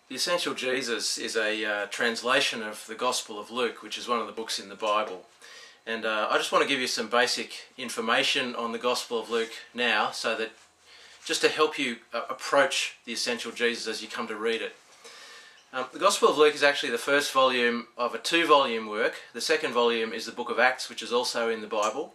The Essential Jesus is a translation of the Gospel of Luke, which is one of the books in the Bible. And I just want to give you some basic information on the Gospel of Luke now, so that just to help you approach the Essential Jesus as you come to read it. The Gospel of Luke is actually the first volume of a two-volume work. The second volume is the book of Acts, which is also in the Bible.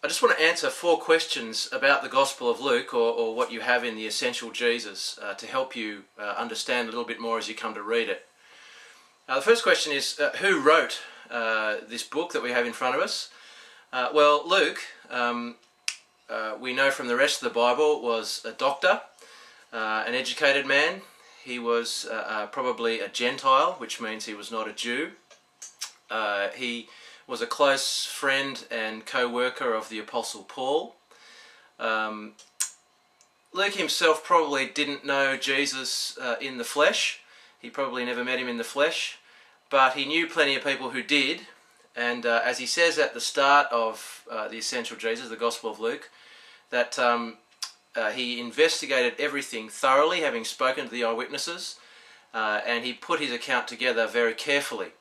I just want to answer 4 questions about the Gospel of Luke, or what you have in the Essential Jesus, to help you understand a little bit more as you come to read it. The first question is, who wrote this book that we have in front of us? Well, Luke, we know from the rest of the Bible, was a doctor, an educated man. He was probably a Gentile, which means he was not a Jew. He was a close friend and co-worker of the Apostle Paul. Luke himself probably didn't know Jesus in the flesh. He probably never met him in the flesh, but he knew plenty of people who did. And as he says at the start of the Essential Jesus, the Gospel of Luke, that he investigated everything thoroughly, having spoken to the eyewitnesses, and he put his account together very carefully.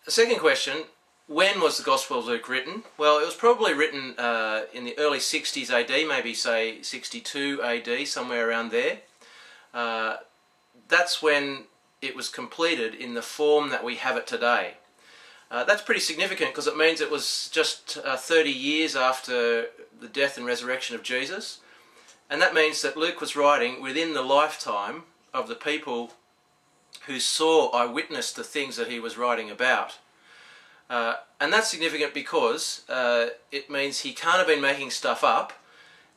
The second question, when was the Gospel of Luke written? Well, it was probably written in the early 60s AD, maybe say 62 AD, somewhere around there. That's when it was completed in the form that we have it today. That's pretty significant because it means it was just 30 years after the death and resurrection of Jesus. And that means that Luke was writing within the lifetime of the people who saw, eyewitnessed the things that he was writing about. And that's significant because it means he can't have been making stuff up,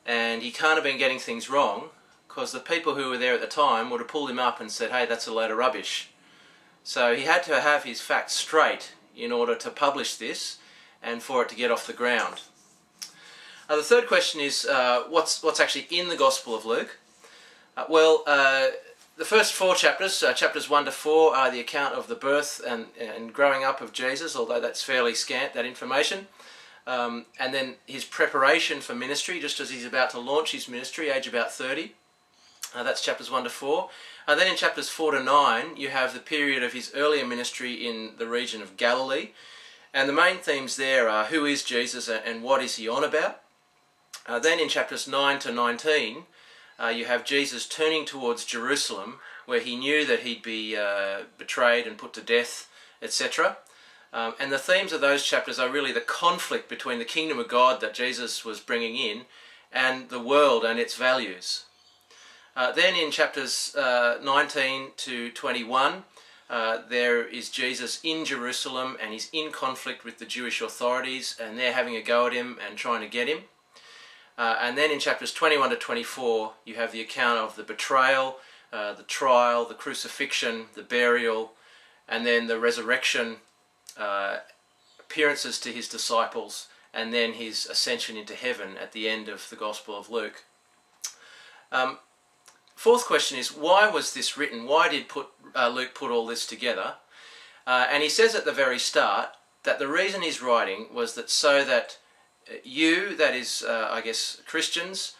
and he can't have been getting things wrong, because the people who were there at the time would have pulled him up and said, hey, that's a load of rubbish. So he had to have his facts straight in order to publish this and for it to get off the ground. The third question is, what's actually in the Gospel of Luke? The first 4 chapters, chapters 1 to 4, are the account of the birth and growing up of Jesus, although that's fairly scant, that information. And then his preparation for ministry, just as he's about to launch his ministry, age about 30. That's chapters 1 to 4. Then in chapters 4 to 9, you have the period of his earlier ministry in the region of Galilee. And the main themes there are, who is Jesus and what is he on about? Then in chapters 9 to 19, you have Jesus turning towards Jerusalem, where he knew that he'd be betrayed and put to death, etc. And the themes of those chapters are really the conflict between the kingdom of God that Jesus was bringing in and the world and its values. Then in chapters 19 to 21, there is Jesus in Jerusalem, and he's in conflict with the Jewish authorities, and they're having a go at him and trying to get him. And then in chapters 21 to 24, you have the account of the betrayal, the trial, the crucifixion, the burial, and then the resurrection, appearances to his disciples, and then his ascension into heaven at the end of the Gospel of Luke. Fourth question is, why was this written? Why did Luke put all this together? And he says at the very start that the reason he's writing was that so that you, that is, I guess, Christians,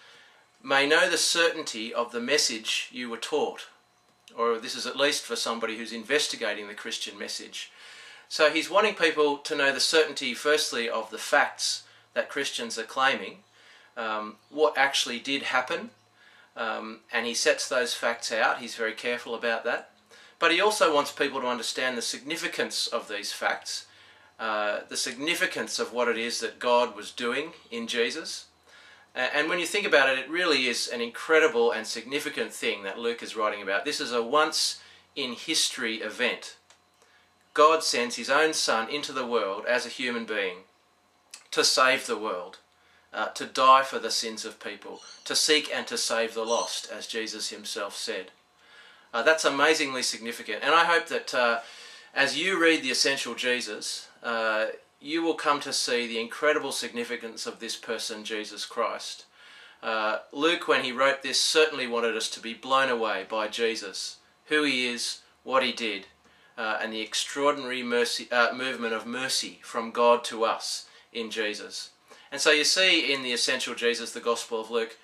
may know the certainty of the message you were taught. Or this is at least for somebody who's investigating the Christian message. So he's wanting people to know the certainty, firstly, of the facts that Christians are claiming, what actually did happen, and he sets those facts out. He's very careful about that. But he also wants people to understand the significance of these facts, the significance of what it is that God was doing in Jesus. And when you think about it, it really is an incredible and significant thing that Luke is writing about. This is a once-in-history event. God sends his own Son into the world as a human being to save the world, to die for the sins of people, to seek and to save the lost, as Jesus himself said. That's amazingly significant. And I hope that as you read the Essential Jesus, you will come to see the incredible significance of this person, Jesus Christ. Luke, when he wrote this, certainly wanted us to be blown away by Jesus, who he is, what he did, and the extraordinary movement of mercy from God to us in Jesus. And so you see in the Essential Jesus, the Gospel of Luke,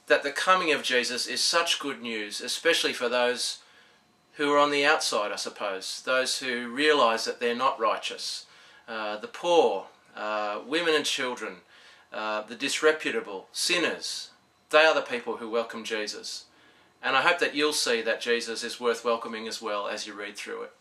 that the coming of Jesus is such good news, especially for those who are on the outside, I suppose, those who realise that they're not righteous, the poor, women and children, the disreputable, sinners. They are the people who welcome Jesus. And I hope that you'll see that Jesus is worth welcoming as well as you read through it.